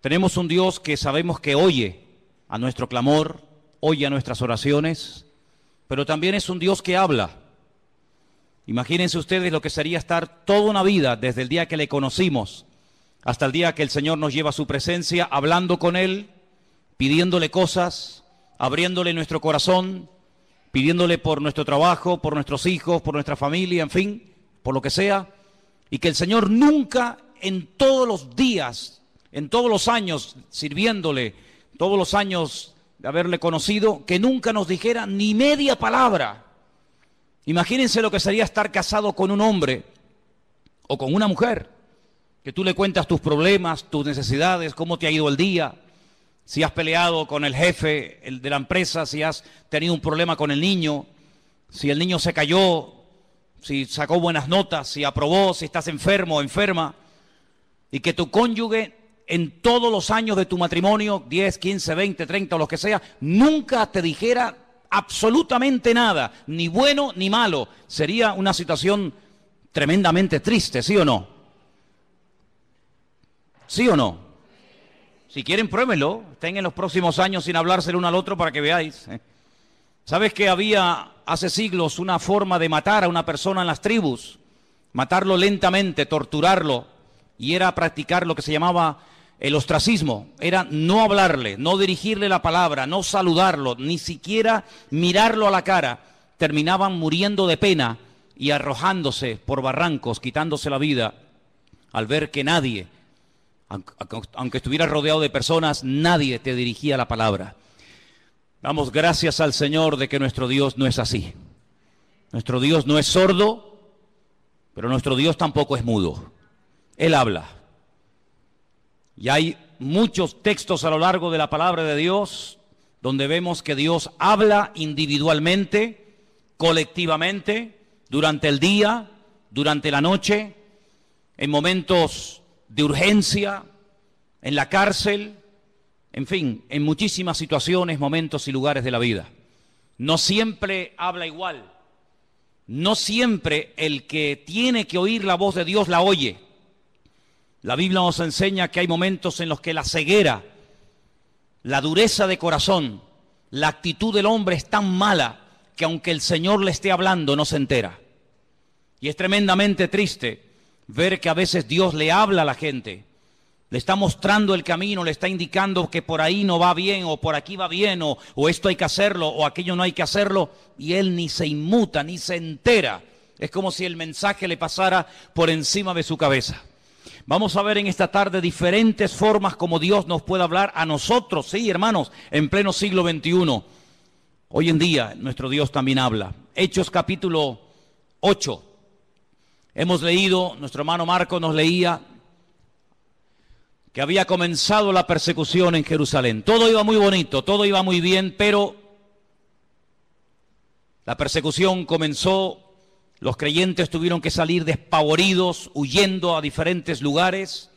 Tenemos un Dios que sabemos que oye a nuestro clamor, oye a nuestras oraciones, pero también es un Dios que habla. Imagínense ustedes lo que sería estar toda una vida, desde el día que le conocimos hasta el día que el Señor nos lleva a su presencia, hablando con Él, pidiéndole cosas, abriéndole nuestro corazón, pidiéndole por nuestro trabajo, por nuestros hijos, por nuestra familia, en fin, por lo que sea, y que el Señor nunca en todos los días, en todos los años sirviéndole, todos los años de haberle conocido, que nunca nos dijera ni media palabra. Imagínense lo que sería estar casado con un hombre o con una mujer, que tú le cuentas tus problemas, tus necesidades, cómo te ha ido el día, si has peleado con el jefe de la empresa, si has tenido un problema con el niño, si el niño se cayó, si sacó buenas notas, si aprobó, si estás enfermo o enferma, y que tu cónyuge en todos los años de tu matrimonio, 10, 15, 20, 30 o lo que sea, nunca te dijera absolutamente nada, ni bueno ni malo. Sería una situación tremendamente triste, ¿sí o no? ¿Sí o no? Si quieren, pruébenlo. Estén en los próximos años sin hablarse el uno al otro para que veáis. ¿Sabes que había hace siglos una forma de matar a una persona en las tribus? Matarlo lentamente, torturarlo. Y era practicar lo que se llamaba el ostracismo. Era no hablarle, no dirigirle la palabra, no saludarlo, ni siquiera mirarlo a la cara. Terminaban muriendo de pena y arrojándose por barrancos, quitándose la vida, al ver que nadie, aunque estuvieras rodeado de personas, nadie te dirigía la palabra. Damos gracias al Señor de que nuestro Dios no es así. Nuestro Dios no es sordo, pero nuestro Dios tampoco es mudo. Él habla. Y hay muchos textos a lo largo de la palabra de Dios donde vemos que Dios habla individualmente, colectivamente, durante el día, durante la noche, en momentos de urgencia, en la cárcel, en fin, en muchísimas situaciones, momentos y lugares de la vida. No siempre habla igual. No siempre el que tiene que oír la voz de Dios la oye. La Biblia nos enseña que hay momentos en los que la ceguera, la dureza de corazón, la actitud del hombre es tan mala que aunque el Señor le esté hablando no se entera. Y es tremendamente triste ver que a veces Dios le habla a la gente, le está mostrando el camino, le está indicando que por ahí no va bien, o por aquí va bien, o esto hay que hacerlo, o aquello no hay que hacerlo, y él ni se inmuta, ni se entera. Es como si el mensaje le pasara por encima de su cabeza. Vamos a ver en esta tarde diferentes formas como Dios nos puede hablar a nosotros, sí, hermanos, en pleno siglo XXI. Hoy en día nuestro Dios también habla. Hechos capítulo 8. Hemos leído, nuestro hermano Marco nos leía, que había comenzado la persecución en Jerusalén. Todo iba muy bonito, todo iba muy bien, pero la persecución comenzó. Los creyentes tuvieron que salir despavoridos, huyendo a diferentes lugares.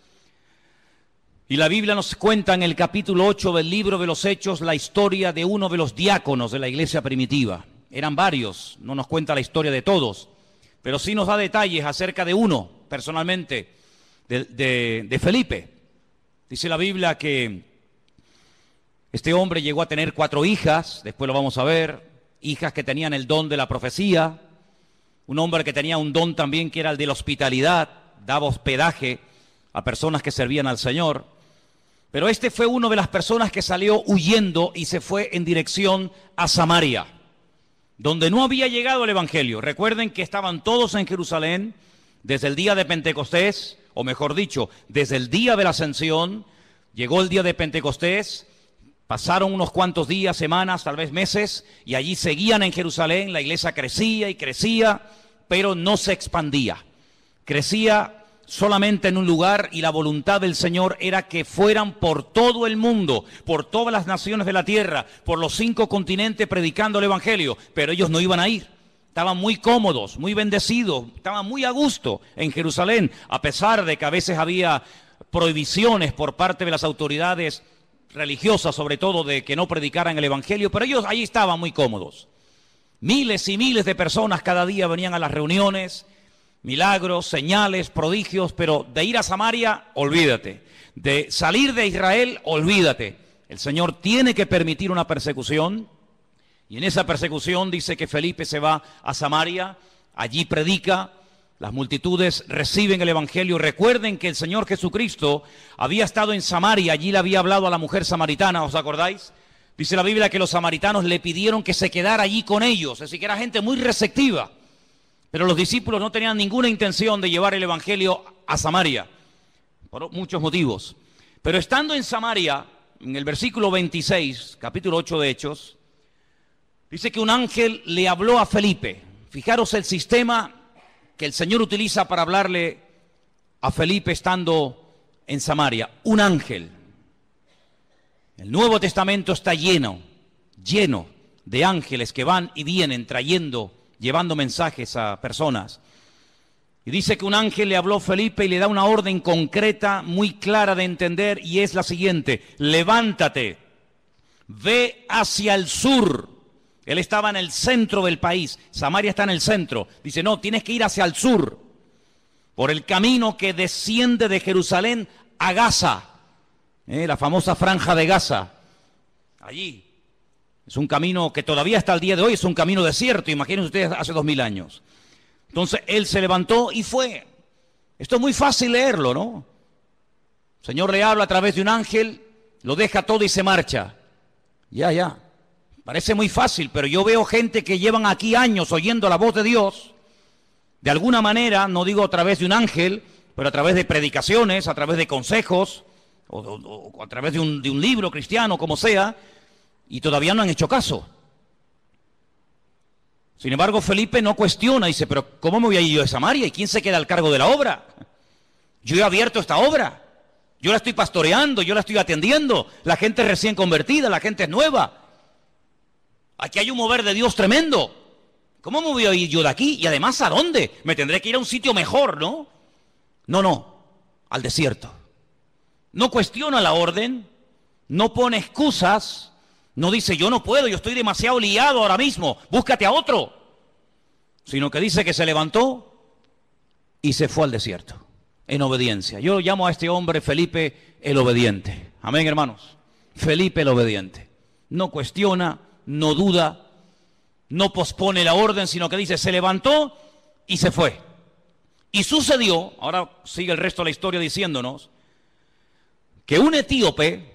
Y la Biblia nos cuenta en el capítulo 8 del libro de los Hechos la historia de uno de los diáconos de la iglesia primitiva. Eran varios, no nos cuenta la historia de todos, pero sí nos da detalles acerca de uno, personalmente, de Felipe. Dice la Biblia que este hombre llegó a tener 4 hijas, después lo vamos a ver, hijas que tenían el don de la profecía. Un hombre que tenía un don también que era el de la hospitalidad, daba hospedaje a personas que servían al Señor. Pero este fue uno de las personas que salió huyendo y se fue en dirección a Samaria, donde no había llegado el Evangelio. Recuerden que estaban todos en Jerusalén desde el día de Pentecostés, o mejor dicho, desde el día de la Ascensión. Llegó el día de Pentecostés, pasaron unos cuantos días, semanas, tal vez meses, y allí seguían en Jerusalén. La iglesia crecía y crecía, pero no se expandía. Crecía solamente en un lugar, y la voluntad del Señor era que fueran por todo el mundo, por todas las naciones de la tierra, por los 5 continentes predicando el Evangelio, pero ellos no iban a ir. Estaban muy cómodos, muy bendecidos, estaban muy a gusto en Jerusalén, a pesar de que a veces había prohibiciones por parte de las autoridades religiosas, sobre todo, de que no predicaran el Evangelio, pero ellos allí estaban muy cómodos. Miles y miles de personas cada día venían a las reuniones, milagros, señales, prodigios, pero de ir a Samaria, olvídate. de salir de Israel, olvídate. El Señor tiene que permitir una persecución, y en esa persecución dice que Felipe se va a Samaria, allí predica, las multitudes reciben el Evangelio. Recuerden que el Señor Jesucristo había estado en Samaria, allí le había hablado a la mujer samaritana, ¿os acordáis? Dice la Biblia que los samaritanos le pidieron que se quedara allí con ellos, es decir, que era gente muy receptiva. Pero los discípulos no tenían ninguna intención de llevar el Evangelio a Samaria, por muchos motivos. Pero estando en Samaria, en el versículo 26, capítulo 8 de Hechos, dice que un ángel le habló a Felipe. Fijaros el sistema que el Señor utiliza para hablarle a Felipe estando en Samaria. Un ángel. El Nuevo Testamento está lleno de ángeles que van y vienen llevando mensajes a personas. Y dice que un ángel le habló a Felipe y le da una orden concreta, muy clara de entender, y es la siguiente: levántate, ve hacia el sur. Él estaba en el centro del país, Samaria está en el centro. Dice, no, tienes que ir hacia el sur, por el camino que desciende de Jerusalén a Gaza, la famosa franja de Gaza. Allí es un camino que todavía hasta el día de hoy es un camino desierto, imagínense ustedes hace 2000 años. Entonces él se levantó y fue. Esto es muy fácil leerlo, ¿no? El Señor le habla a través de un ángel, lo deja todo y se marcha. Ya. Parece muy fácil, pero yo veo gente que llevan aquí años oyendo la voz de Dios, de alguna manera, no digo a través de un ángel, pero a través de predicaciones, a través de consejos, o a través de un libro cristiano, como sea, y todavía no han hecho caso. Sin embargo, Felipe no cuestiona, dice, pero ¿cómo me voy a ir yo a Samaria? ¿Y quién se queda al cargo de la obra? Yo he abierto esta obra, yo la estoy pastoreando, yo la estoy atendiendo, la gente es recién convertida, la gente es nueva. Aquí hay un mover de Dios tremendo. ¿Cómo me voy a ir yo de aquí? Y además, ¿a dónde? Me tendré que ir a un sitio mejor, ¿no? No, al desierto. No cuestiona la orden, no pone excusas, no dice yo no puedo, yo estoy demasiado liado ahora mismo, búscate a otro. Sino que dice que se levantó y se fue al desierto, en obediencia. Yo llamo a este hombre Felipe el obediente. Amén, hermanos. Felipe el obediente. No cuestiona, no duda, no pospone la orden, sino que dice, se levantó y se fue. Y sucedió, ahora sigue el resto de la historia diciéndonos, que un etíope,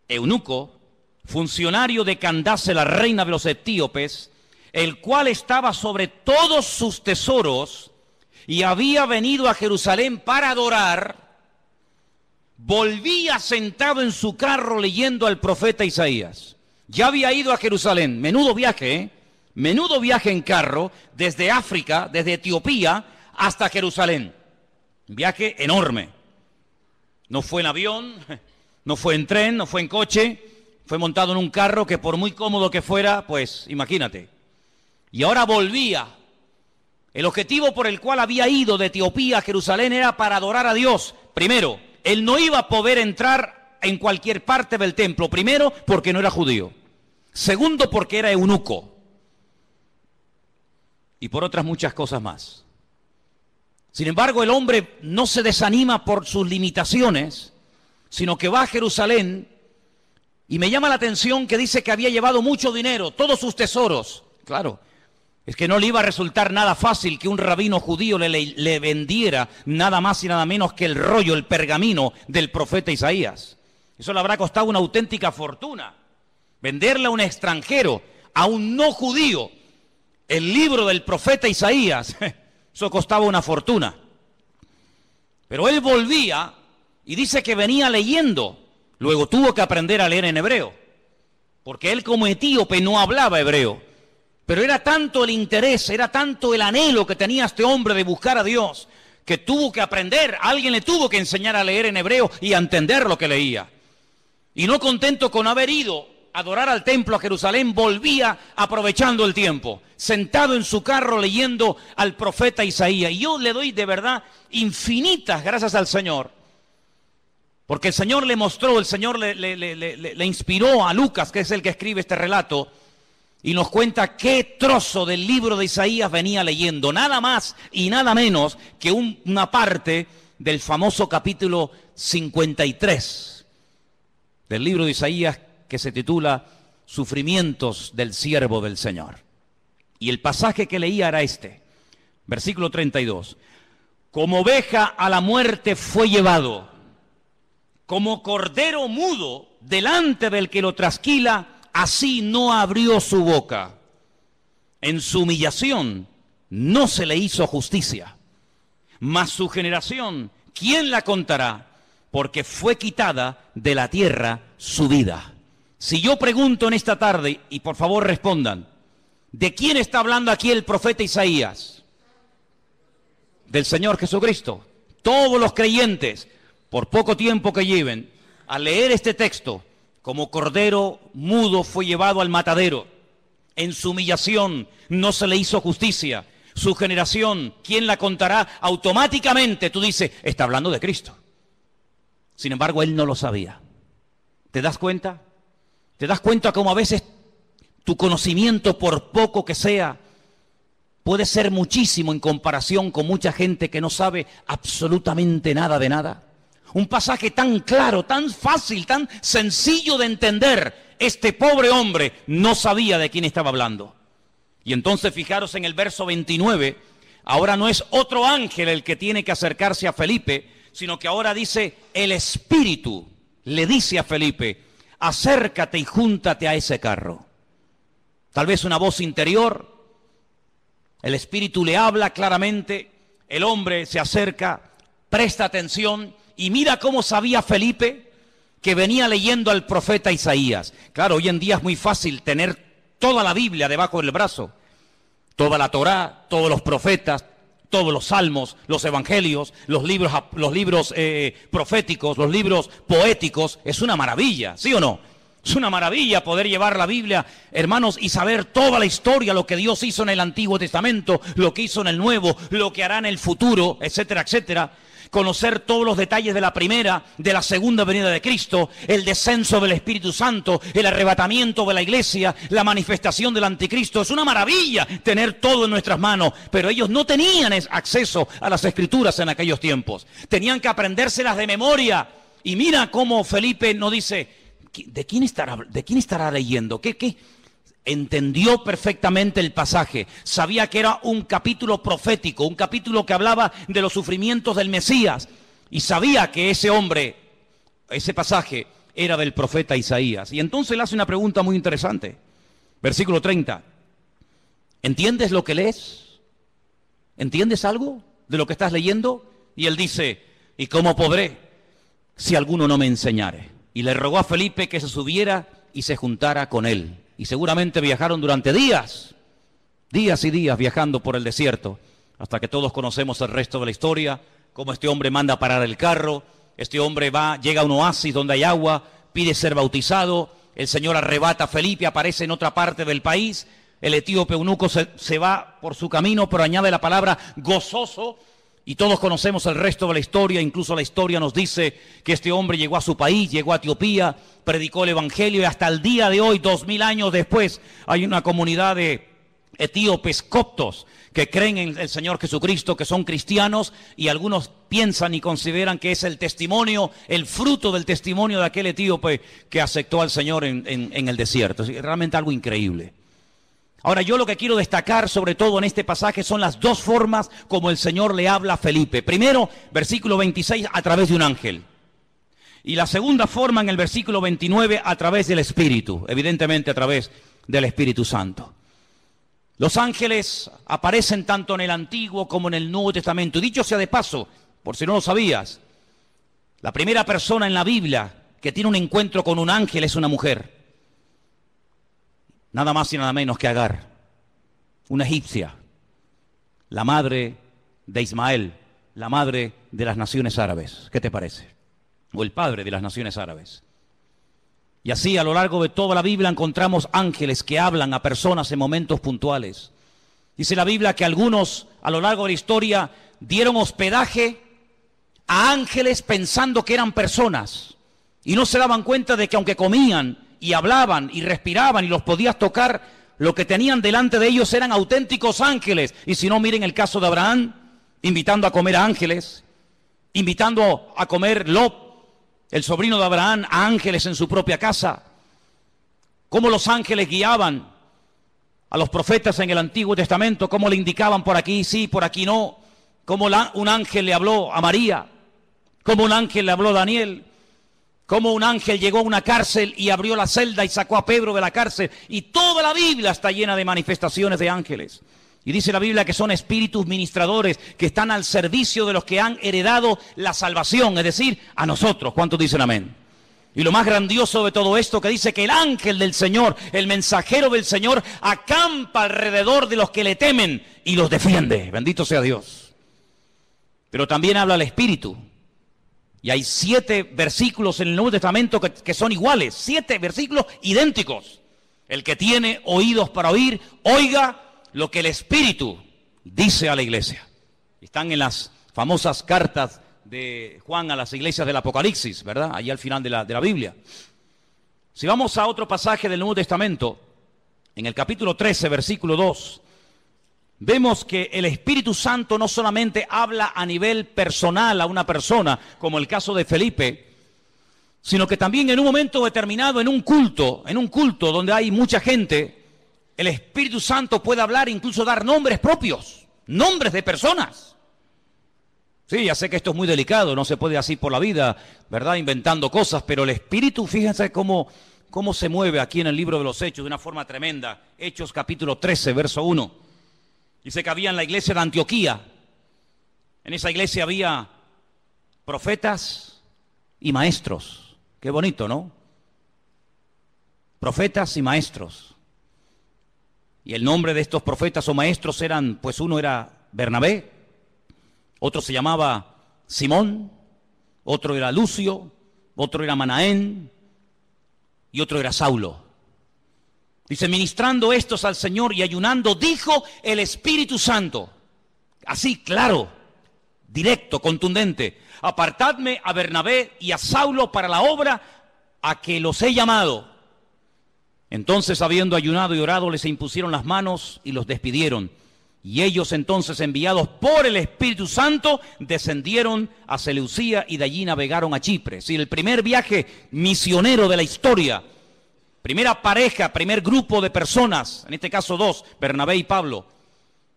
eunuco, funcionario de Candace, la reina de los etíopes, el cual estaba sobre todos sus tesoros y había venido a Jerusalén para adorar, volvía sentado en su carro leyendo al profeta Isaías. Ya había ido a Jerusalén, menudo viaje en carro, desde África, desde Etiopía hasta Jerusalén. Viaje enorme. No fue en avión, no fue en tren, no fue en coche, fue montado en un carro que por muy cómodo que fuera, pues imagínate. Y ahora volvía. El objetivo por el cual había ido de Etiopía a Jerusalén era para adorar a Dios. Primero, él no iba a poder entrar en cualquier parte del templo. Primero, porque no era judío. Segundo, porque era eunuco. Y por otras muchas cosas más. Sin embargo, el hombre no se desanima por sus limitaciones, sino que va a Jerusalén, y me llama la atención que dice que había llevado mucho dinero, todos sus tesoros. Claro, es que no le iba a resultar nada fácil que un rabino judío le vendiera nada más y nada menos que el rollo, el pergamino del profeta Isaías. Eso le habrá costado una auténtica fortuna. Venderle a un extranjero, a un no judío, el libro del profeta Isaías, eso costaba una fortuna. Pero él volvía y dice que venía leyendo. Luego tuvo que aprender a leer en hebreo, porque él como etíope no hablaba hebreo. Pero era tanto el interés, era tanto el anhelo que tenía este hombre de buscar a Dios, que tuvo que aprender, alguien le tuvo que enseñar a leer en hebreo y a entender lo que leía. Y no contento con haber ido a adorar al templo a Jerusalén, volvía aprovechando el tiempo, sentado en su carro leyendo al profeta Isaías. Y yo le doy de verdad infinitas gracias al Señor, porque el Señor le mostró, el Señor le inspiró a Lucas, que es el que escribe este relato, y nos cuenta qué trozo del libro de Isaías venía leyendo, nada más y nada menos que una parte del famoso capítulo 53 del libro de Isaías, que se titula Sufrimientos del siervo del Señor. Y el pasaje que leía era este, versículo 32. Como oveja a la muerte fue llevado, como cordero mudo delante del que lo trasquila, así no abrió su boca. En su humillación no se le hizo justicia. Mas su generación, ¿quién la contará? Porque fue quitada de la tierra su vida. Si yo pregunto en esta tarde, y por favor respondan, ¿de quién está hablando aquí el profeta Isaías? Del Señor Jesucristo. Todos los creyentes, por poco tiempo que lleven, al leer este texto, como cordero mudo fue llevado al matadero. En su humillación no se le hizo justicia. Su generación, ¿quién la contará? Automáticamente tú dices, está hablando de Cristo. Sin embargo, él no lo sabía. ¿Te das cuenta? ¿Te das cuenta cómo a veces tu conocimiento, por poco que sea, puede ser muchísimo en comparación con mucha gente que no sabe absolutamente nada de nada? Un pasaje tan claro, tan fácil, tan sencillo de entender. Este pobre hombre no sabía de quién estaba hablando. Y entonces fijaros en el verso 29, ahora no es otro ángel el que tiene que acercarse a Felipe, sino que ahora dice, el Espíritu le dice a Felipe, acércate y júntate a ese carro. Tal vez una voz interior, el Espíritu le habla claramente, el hombre se acerca, presta atención y mira cómo sabía Felipe que venía leyendo al profeta Isaías. Claro, hoy en día es muy fácil tener toda la Biblia debajo del brazo, toda la Torá, todos los profetas, todos los salmos, los evangelios, los libros proféticos, los libros poéticos. Es una maravilla, ¿sí o no? Es una maravilla poder llevar la Biblia, hermanos, y saber toda la historia, lo que Dios hizo en el Antiguo Testamento, lo que hizo en el Nuevo, lo que hará en el futuro, etcétera, etcétera. Conocer todos los detalles de la primera, de la segunda venida de Cristo, el descenso del Espíritu Santo, el arrebatamiento de la iglesia, la manifestación del anticristo. Es una maravilla tener todo en nuestras manos, pero ellos no tenían acceso a las Escrituras en aquellos tiempos. Tenían que aprendérselas de memoria. Y mira cómo Felipe nos dice, ¿de quién estará leyendo? ¿Qué? Entendió perfectamente el pasaje, sabía que era un capítulo profético, un capítulo que hablaba de los sufrimientos del Mesías, y sabía que ese hombre, ese pasaje, era del profeta Isaías. Y entonces le hace una pregunta muy interesante. Versículo 30. ¿Entiendes lo que lees? ¿Entiendes algo de lo que estás leyendo? Y él dice, ¿y cómo podré si alguno no me enseñare? Y le rogó a Felipe que se subiera y se juntara con él. Y seguramente viajaron durante días y días viajando por el desierto, hasta que todos conocemos el resto de la historia, cómo este hombre manda parar el carro, este hombre llega a un oasis donde hay agua, pide ser bautizado, el Señor arrebata a Felipe, aparece en otra parte del país, el etíope eunuco se va por su camino, pero añade la palabra gozoso, y todos conocemos el resto de la historia. Incluso la historia nos dice que este hombre llegó a su país, llegó a Etiopía, predicó el evangelio, y hasta el día de hoy, 2000 años después, hay una comunidad de etíopes coptos que creen en el Señor Jesucristo, que son cristianos, y algunos piensan y consideran que es el testimonio, el fruto del testimonio de aquel etíope que aceptó al Señor en el desierto. Es realmente algo increíble. Ahora, yo lo que quiero destacar sobre todo en este pasaje son las dos formas como el Señor le habla a Felipe. Primero, versículo 26, a través de un ángel. Y la segunda forma en el versículo 29, a través del Espíritu, evidentemente a través del Espíritu Santo. Los ángeles aparecen tanto en el Antiguo como en el Nuevo Testamento. Y dicho sea de paso, por si no lo sabías, la primera persona en la Biblia que tiene un encuentro con un ángel es una mujer. Nada más y nada menos que Agar, una egipcia, la madre de Ismael, la madre de las naciones árabes. ¿Qué te parece? O el padre de las naciones árabes. Y así a lo largo de toda la Biblia encontramos ángeles que hablan a personas en momentos puntuales. Dice la Biblia que algunos a lo largo de la historia dieron hospedaje a ángeles pensando que eran personas. Y no se daban cuenta de que aunque comían y hablaban y respiraban y los podías tocar, lo que tenían delante de ellos eran auténticos ángeles. Y si no, miren el caso de Abraham, invitando a comer a ángeles. invitando a comer Lot, el sobrino de Abraham, a ángeles en su propia casa. Cómo los ángeles guiaban a los profetas en el Antiguo Testamento, cómo le indicaban por aquí sí, por aquí no. Cómo un ángel le habló a María, cómo un ángel le habló a Daniel, cómo un ángel llegó a una cárcel y abrió la celda y sacó a Pedro de la cárcel. Y toda la Biblia está llena de manifestaciones de ángeles. Y dice la Biblia que son espíritus ministradores que están al servicio de los que han heredado la salvación, es decir, a nosotros. ¿Cuántos dicen amén? Y lo más grandioso de todo esto que dice que el ángel del Señor, el mensajero del Señor, acampa alrededor de los que le temen y los defiende. Bendito sea Dios. Pero también habla el Espíritu. Y hay 7 versículos en el Nuevo Testamento que son iguales, 7 versículos idénticos. El que tiene oídos para oír, oiga lo que el Espíritu dice a la iglesia. Están en las famosas cartas de Juan a las iglesias del Apocalipsis, ¿verdad? Allí al final de la Biblia. Si vamos a otro pasaje del Nuevo Testamento, en el capítulo 13, versículo 2, vemos que el Espíritu Santo no solamente habla a nivel personal a una persona, como el caso de Felipe, sino que también en un momento determinado, en un culto donde hay mucha gente, el Espíritu Santo puede hablar e incluso dar nombres propios, nombres de personas. Sí, ya sé que esto es muy delicado, no se puede así por la vida, ¿verdad? Inventando cosas, pero el Espíritu, fíjense cómo se mueve aquí en el libro de los Hechos de una forma tremenda. Hechos capítulo 13, verso 1. Dice que había en la iglesia de Antioquía, en esa iglesia había profetas y maestros. Qué bonito, ¿no? Profetas y maestros. Y el nombre de estos profetas o maestros eran, pues uno era Bernabé, otro se llamaba Simón, otro era Lucio, otro era Manaén y otro era Saulo. Dice, ministrando estos al Señor y ayunando, dijo el Espíritu Santo, así claro, directo, contundente, apartadme a Bernabé y a Saulo para la obra a que los he llamado. Entonces, habiendo ayunado y orado, les impusieron las manos y los despidieron. Y ellos entonces, enviados por el Espíritu Santo, descendieron a Seleucía y de allí navegaron a Chipre. Sí, el primer viaje misionero de la historia, primera pareja, primer grupo de personas, en este caso 2, Bernabé y Pablo,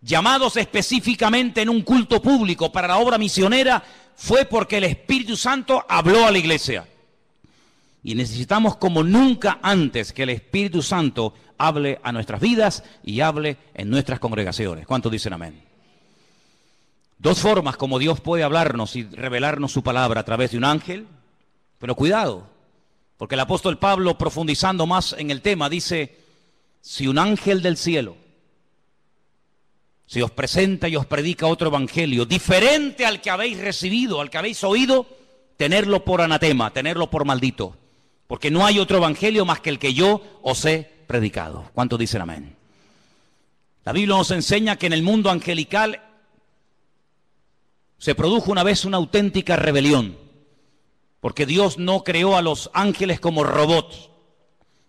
llamados específicamente en un culto público para la obra misionera, fue porque el Espíritu Santo habló a la iglesia. Y necesitamos como nunca antes que el Espíritu Santo hable a nuestras vidas y hable en nuestras congregaciones. ¿Cuántos dicen amén? 2 formas como Dios puede hablarnos y revelarnos su palabra a través de un ángel. Pero cuidado, porque el apóstol Pablo, profundizando más en el tema, dice, si un ángel del cielo se os presenta y os predica otro evangelio diferente al que habéis recibido, al que habéis oído, tenerlo por anatema, tenerlo por maldito. Porque no hay otro evangelio más que el que yo os he predicado. ¿Cuántos dicen amén? La Biblia nos enseña que en el mundo angelical se produjo una vez una auténtica rebelión. Porque Dios no creó a los ángeles como robots,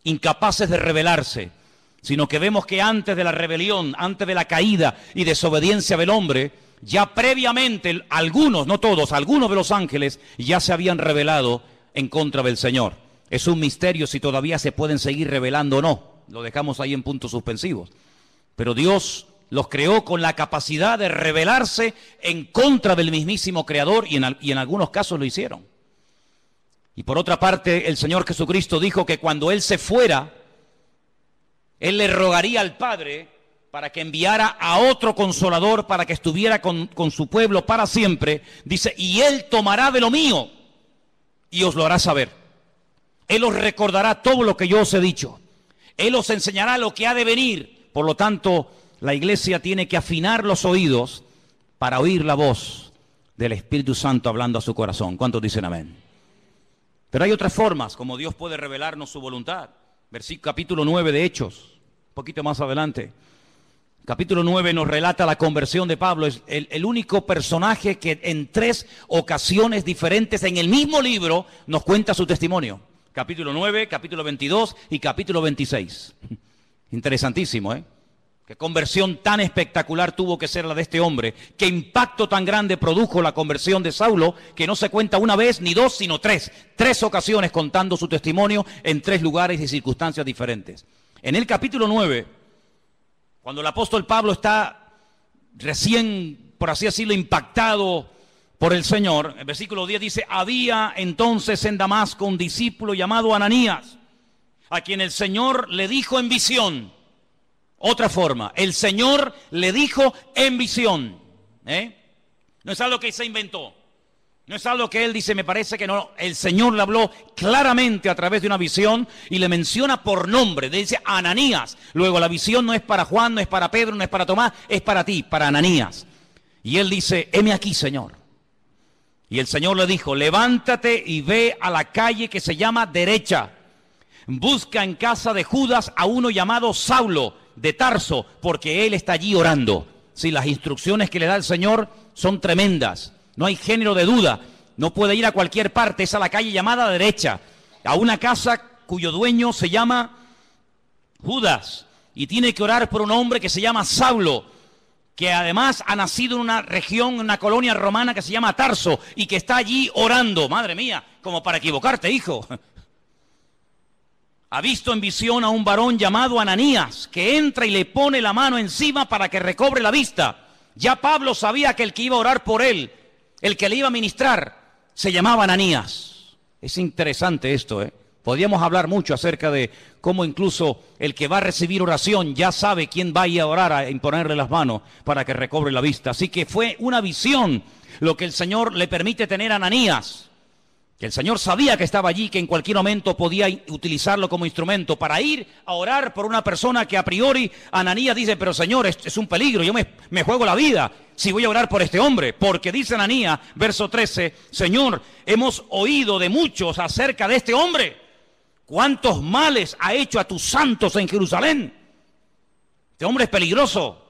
incapaces de rebelarse, sino que vemos que antes de la rebelión, antes de la caída y desobediencia del hombre, ya previamente algunos, no todos, algunos de los ángeles ya se habían rebelado en contra del Señor. Es un misterio si todavía se pueden seguir rebelando o no. Lo dejamos ahí en puntos suspensivos. Pero Dios los creó con la capacidad de rebelarse en contra del mismísimo Creador y en algunos casos lo hicieron. Y por otra parte, el Señor Jesucristo dijo que cuando Él se fuera, Él le rogaría al Padre para que enviara a otro Consolador para que estuviera con su pueblo para siempre. Dice, y Él tomará de lo mío y os lo hará saber. Él os recordará todo lo que yo os he dicho. Él os enseñará lo que ha de venir. Por lo tanto, la iglesia tiene que afinar los oídos para oír la voz del Espíritu Santo hablando a su corazón. ¿Cuántos dicen amén? Pero hay otras formas como Dios puede revelarnos su voluntad. Capítulo 9 de Hechos, un poquito más adelante. Capítulo 9 nos relata la conversión de Pablo. Es el único personaje que en 3 ocasiones diferentes en el mismo libro nos cuenta su testimonio. Capítulo 9, capítulo 22 y capítulo 26. Interesantísimo, ¿eh? Qué conversión tan espectacular tuvo que ser la de este hombre. Qué impacto tan grande produjo la conversión de Saulo, que no se cuenta una vez ni dos, sino tres. 3 ocasiones contando su testimonio en 3 lugares y circunstancias diferentes. En el capítulo 9, cuando el apóstol Pablo está recién, por así decirlo, impactado por el Señor, el versículo 10 dice: había entonces en Damasco un discípulo llamado Ananías, a quien el Señor le dijo en visión. Otra forma, el Señor le dijo en visión. No es algo que se inventó. No es algo que él dice, me parece que no. El Señor le habló claramente a través de una visión y le menciona por nombre. Le dice Ananías. Luego la visión no es para Juan, no es para Pedro, no es para Tomás, es para ti, para Ananías. Y él dice: heme aquí, Señor. Y el Señor le dijo: levántate y ve a la calle que se llama Derecha. Busca en casa de Judas a uno llamado Saulo de Tarso, porque él está allí orando. Sí, las instrucciones que le da el Señor son tremendas. No hay género de duda. No puede ir a cualquier parte. Es a la calle llamada Derecha, a una casa cuyo dueño se llama Judas. Y tiene que orar por un hombre que se llama Saulo, que además ha nacido en una región, en una colonia romana que se llama Tarso, y que está allí orando. Madre mía, como para equivocarte, hijo. Ha visto en visión a un varón llamado Ananías, que entra y le pone la mano encima para que recobre la vista. Ya Pablo sabía que el que iba a orar por él, el que le iba a ministrar, se llamaba Ananías. Es interesante esto, Podríamos hablar mucho acerca de cómo incluso el que va a recibir oración ya sabe quién va a ir a orar, a imponerle las manos para que recobre la vista. Así que fue una visión lo que el Señor le permite tener a Ananías. Que el Señor sabía que estaba allí, que en cualquier momento podía utilizarlo como instrumento para ir a orar por una persona que a priori Ananías dice: pero Señor, es un peligro, yo me juego la vida si voy a orar por este hombre. Porque dice Ananías, verso 13, Señor, hemos oído de muchos acerca de este hombre. ¿Cuántos males ha hecho a tus santos en Jerusalén? Este hombre es peligroso,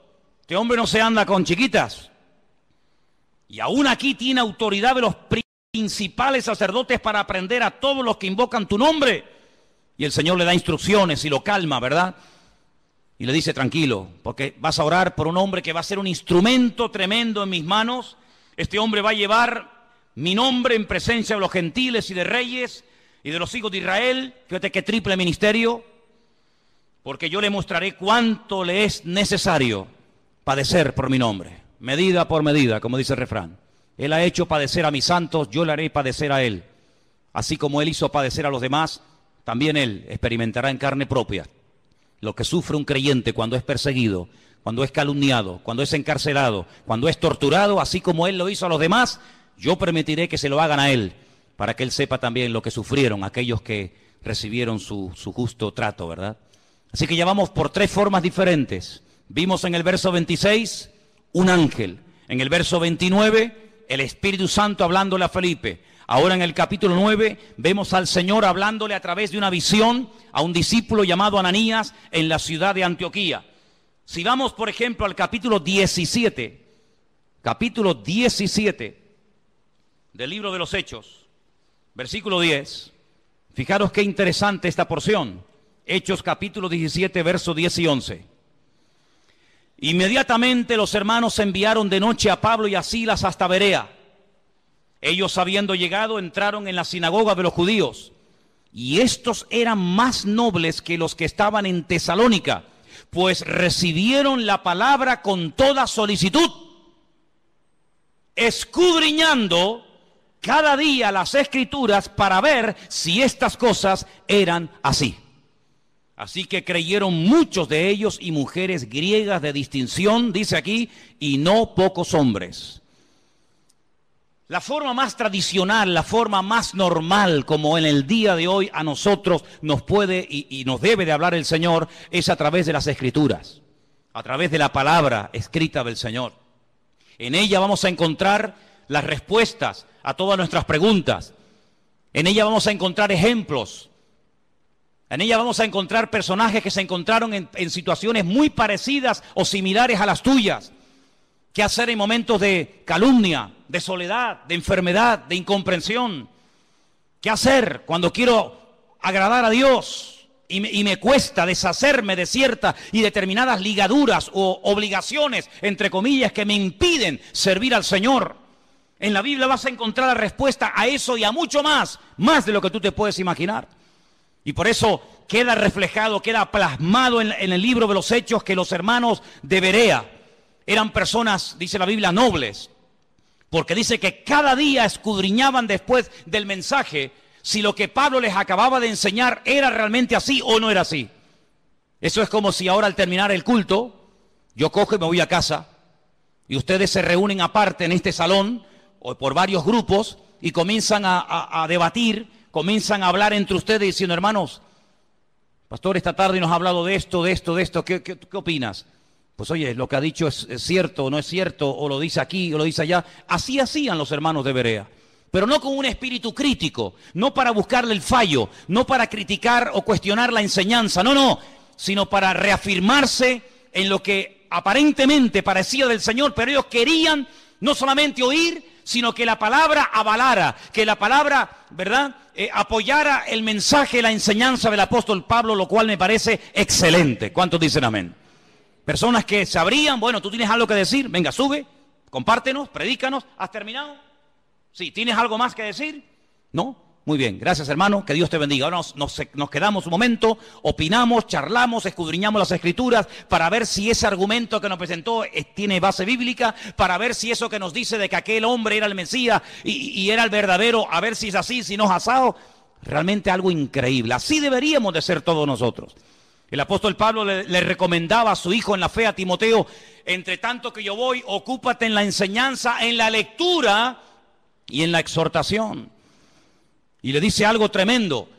este hombre no se anda con chiquitas. Y aún aquí tiene autoridad de los principales sacerdotes para aprender a todos los que invocan tu nombre. Y el Señor le da instrucciones y lo calma, ¿verdad? Y le dice: tranquilo, porque vas a orar por un hombre que va a ser un instrumento tremendo en mis manos. Este hombre va a llevar mi nombre en presencia de los gentiles y de reyes y de los hijos de Israel. Fíjate qué triple ministerio. Porque yo le mostraré cuánto le es necesario padecer por mi nombre. Medida por medida, como dice el refrán. Él ha hecho padecer a mis santos, yo le haré padecer a él. Así como él hizo padecer a los demás, también él experimentará en carne propia lo que sufre un creyente cuando es perseguido, cuando es calumniado, cuando es encarcelado, cuando es torturado. Así como él lo hizo a los demás, yo permitiré que se lo hagan a él, para que él sepa también lo que sufrieron aquellos que recibieron su justo trato, ¿verdad? Así que ya vamos por 3 formas diferentes. Vimos en el verso 26 un ángel, en el verso 29 el Espíritu Santo hablándole a Felipe. Ahora en el capítulo 9 vemos al Señor hablándole a través de una visión a un discípulo llamado Ananías en la ciudad de Antioquía. Si vamos, por ejemplo, al capítulo 17 del libro de los Hechos, versículo 10, fijaros qué interesante esta porción. Hechos capítulo 17, versos 10 y 11. Inmediatamente los hermanos enviaron de noche a Pablo y a Silas hasta Berea. Ellos, habiendo llegado, entraron en la sinagoga de los judíos. Y estos eran más nobles que los que estaban en Tesalónica, pues recibieron la palabra con toda solicitud, escudriñando cada día las Escrituras para ver si estas cosas eran así. Así que creyeron muchos de ellos y mujeres griegas de distinción, dice aquí, y no pocos hombres. La forma más tradicional, la forma más normal, como en el día de hoy a nosotros nos puede y nos debe de hablar el Señor, es a través de las Escrituras, a través de la palabra escrita del Señor. En ella vamos a encontrar las respuestas a todas nuestras preguntas. En ella vamos a encontrar ejemplos. En ella vamos a encontrar personajes que se encontraron en situaciones muy parecidas o similares a las tuyas. ¿Qué hacer en momentos de calumnia, de soledad, de enfermedad, de incomprensión? ¿Qué hacer cuando quiero agradar a Dios y me cuesta deshacerme de ciertas y determinadas ligaduras o obligaciones, entre comillas, que me impiden servir al Señor. En la Biblia vas a encontrar la respuesta a eso y a mucho más de lo que tú te puedes imaginar. Y por eso queda reflejado, queda plasmado en el libro de los Hechos que los hermanos de Berea eran personas, dice la Biblia, nobles. Porque dice que cada día escudriñaban después del mensaje si lo que Pablo les acababa de enseñar era realmente así o no era así. Eso es como si ahora al terminar el culto, yo cojo y me voy a casa y ustedes se reúnen aparte en este salón o por varios grupos y comienzan a debatir, comienzan a hablar entre ustedes diciendo, hermanos, pastor, esta tarde nos ha hablado de esto, ¿qué opinas? Pues oye, lo que ha dicho es cierto o no es cierto, o lo dice aquí o lo dice allá. Así hacían los hermanos de Berea. Pero no con un espíritu crítico, no para buscarle el fallo, no para criticar o cuestionar la enseñanza, no, sino para reafirmarse en lo que aparentemente parecía del Señor, pero ellos querían no solamente oír, sino que la palabra avalara, que la palabra, ¿verdad?, apoyara el mensaje, la enseñanza del apóstol Pablo, lo cual me parece excelente. ¿Cuántos dicen amén? Personas que sabrían, bueno, tú tienes algo que decir, venga, sube, compártenos, predícanos, ¿has terminado? Sí, ¿tienes algo más que decir? ¿No? Muy bien, gracias hermano, que Dios te bendiga. Ahora nos quedamos un momento, opinamos, charlamos, escudriñamos las Escrituras para ver si ese argumento que nos presentó tiene base bíblica, para ver si eso que nos dice de que aquel hombre era el Mesías y era el verdadero, a ver si es así, si no es asado. Realmente algo increíble, así deberíamos de ser todos nosotros. El apóstol Pablo le recomendaba a su hijo en la fe, a Timoteo, entre tanto que yo voy, ocúpate en la enseñanza, en la lectura y en la exhortación. Y le dice algo tremendo.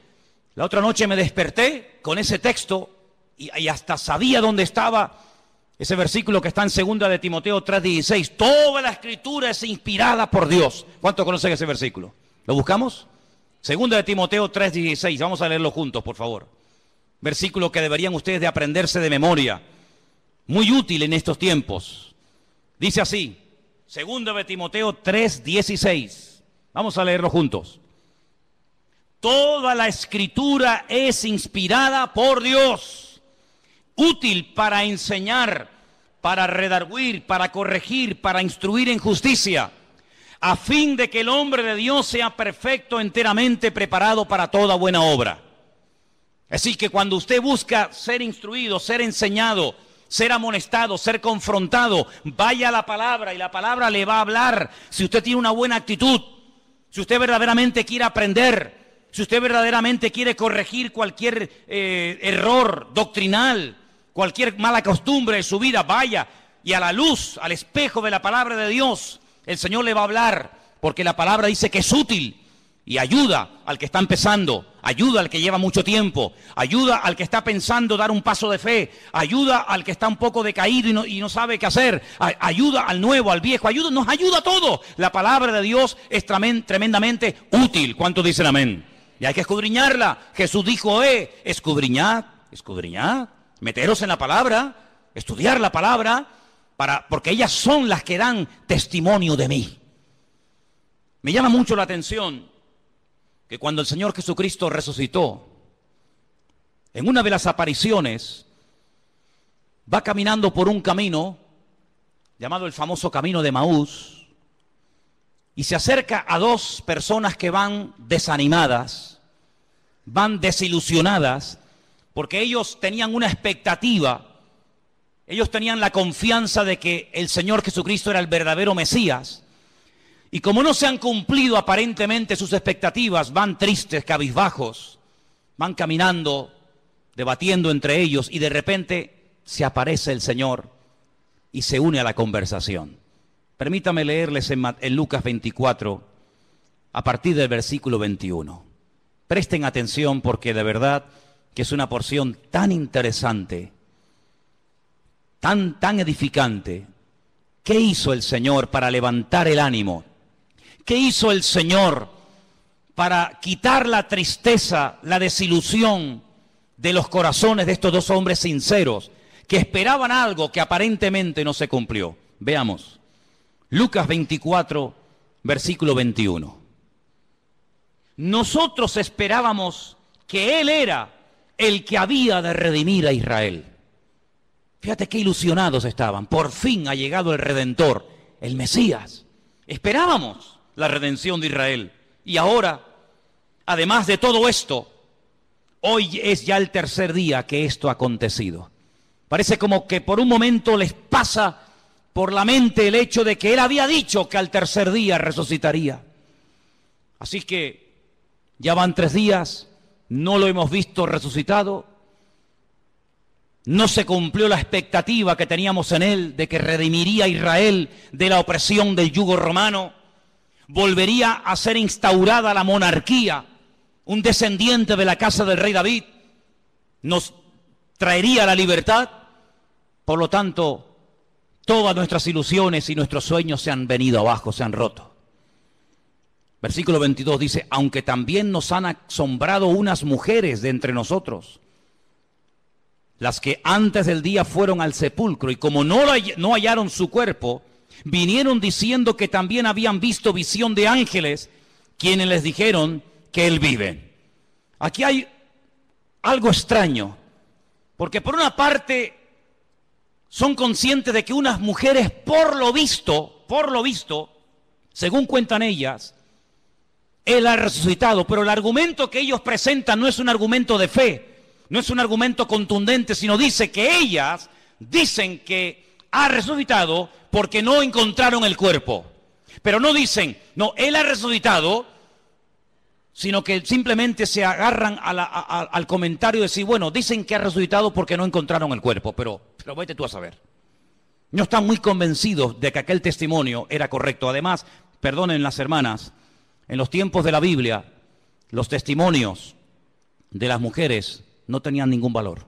La otra noche me desperté con ese texto y hasta sabía dónde estaba ese versículo que está en 2 de Timoteo 3:16. Toda la Escritura es inspirada por Dios. ¿Cuántos conocen ese versículo? ¿Lo buscamos? 2 de Timoteo 3:16. Vamos a leerlo juntos, por favor. Versículo que deberían ustedes de aprenderse de memoria. Muy útil en estos tiempos. Dice así, 2 de Timoteo 3:16. Vamos a leerlo juntos. Toda la Escritura es inspirada por Dios, útil para enseñar, para redarguir, para corregir, para instruir en justicia, a fin de que el hombre de Dios sea perfecto, enteramente preparado para toda buena obra. Así que cuando usted busca ser instruido, ser enseñado, ser amonestado, ser confrontado, vaya a la palabra y la palabra le va a hablar. Si usted tiene una buena actitud, si usted verdaderamente quiere aprender, si usted verdaderamente quiere corregir cualquier error doctrinal, cualquier mala costumbre de su vida, vaya y a la luz, al espejo de la palabra de Dios, el Señor le va a hablar, porque la palabra dice que es útil y ayuda al que está empezando, ayuda al que lleva mucho tiempo, ayuda al que está pensando dar un paso de fe, ayuda al que está un poco decaído y no sabe qué hacer, ayuda al nuevo, al viejo, nos ayuda a todos. La palabra de Dios es tremendamente útil. ¿Cuántos dicen amén? Y hay que escudriñarla. Jesús dijo, escudriñad, meteros en la palabra, estudiar la palabra, porque ellas son las que dan testimonio de mí. Me llama mucho la atención que cuando el Señor Jesucristo resucitó, en una de las apariciones, va caminando por un camino llamado el famoso camino de Emaús, y se acerca a dos personas que van desanimadas, van desilusionadas, porque ellos tenían una expectativa, ellos tenían la confianza de que el Señor Jesucristo era el verdadero Mesías, y como no se han cumplido aparentemente sus expectativas, van tristes, cabizbajos, van caminando, debatiendo entre ellos, y de repente se aparece el Señor y se une a la conversación. Permítame leerles en Lucas 24, a partir del versículo 21. Presten atención porque de verdad que es una porción tan interesante, tan edificante. ¿Qué hizo el Señor para levantar el ánimo? ¿Qué hizo el Señor para quitar la tristeza, la desilusión de los corazones de estos dos hombres sinceros que esperaban algo que aparentemente no se cumplió? Veamos. Lucas 24, versículo 21. Nosotros esperábamos que Él era el que había de redimir a Israel. Fíjate qué ilusionados estaban. Por fin ha llegado el Redentor, el Mesías. Esperábamos la redención de Israel. Y ahora, además de todo esto, hoy es ya el tercer día que esto ha acontecido. Parece como que por un momento les pasa por la mente el hecho de que él había dicho que al tercer día resucitaría. Así que ya van 3 días, no lo hemos visto resucitado. No se cumplió la expectativa que teníamos en él de que redimiría a Israel de la opresión del yugo romano. Volvería a ser instaurada la monarquía. Un descendiente de la casa del rey David nos traería la libertad. Por lo tanto, todas nuestras ilusiones y nuestros sueños se han venido abajo, se han roto. Versículo 22 dice, aunque también nos han asombrado unas mujeres de entre nosotros, las que antes del día fueron al sepulcro y como no hallaron su cuerpo, vinieron diciendo que también habían visto visión de ángeles, quienes les dijeron que él vive. Aquí hay algo extraño, porque por una parte son conscientes de que unas mujeres por lo visto, según cuentan ellas, él ha resucitado, pero el argumento que ellos presentan no es un argumento de fe, no es un argumento contundente, sino dice que ellas dicen que ha resucitado porque no encontraron el cuerpo. Pero no dicen, no, él ha resucitado, sino que simplemente se agarran al comentario de decir, bueno, dicen que ha resucitado porque no encontraron el cuerpo, pero vete tú a saber. No están muy convencidos de que aquel testimonio era correcto. Además, perdonen las hermanas, en los tiempos de la Biblia, los testimonios de las mujeres no tenían ningún valor.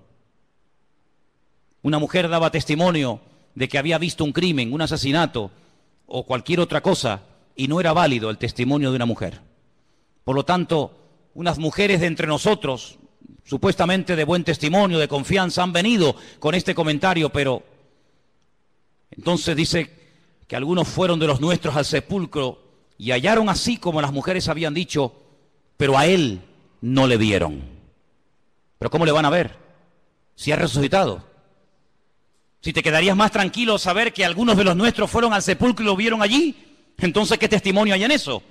Una mujer daba testimonio de que había visto un crimen, un asesinato o cualquier otra cosa y no era válido el testimonio de una mujer. Por lo tanto, unas mujeres de entre nosotros, supuestamente de buen testimonio, de confianza, han venido con este comentario, pero entonces dice que algunos fueron de los nuestros al sepulcro y hallaron así como las mujeres habían dicho, pero a él no le vieron. ¿Pero cómo le van a ver si ha resucitado? Si te quedarías más tranquilo saber que algunos de los nuestros fueron al sepulcro y lo vieron allí, entonces ¿qué testimonio hay en eso?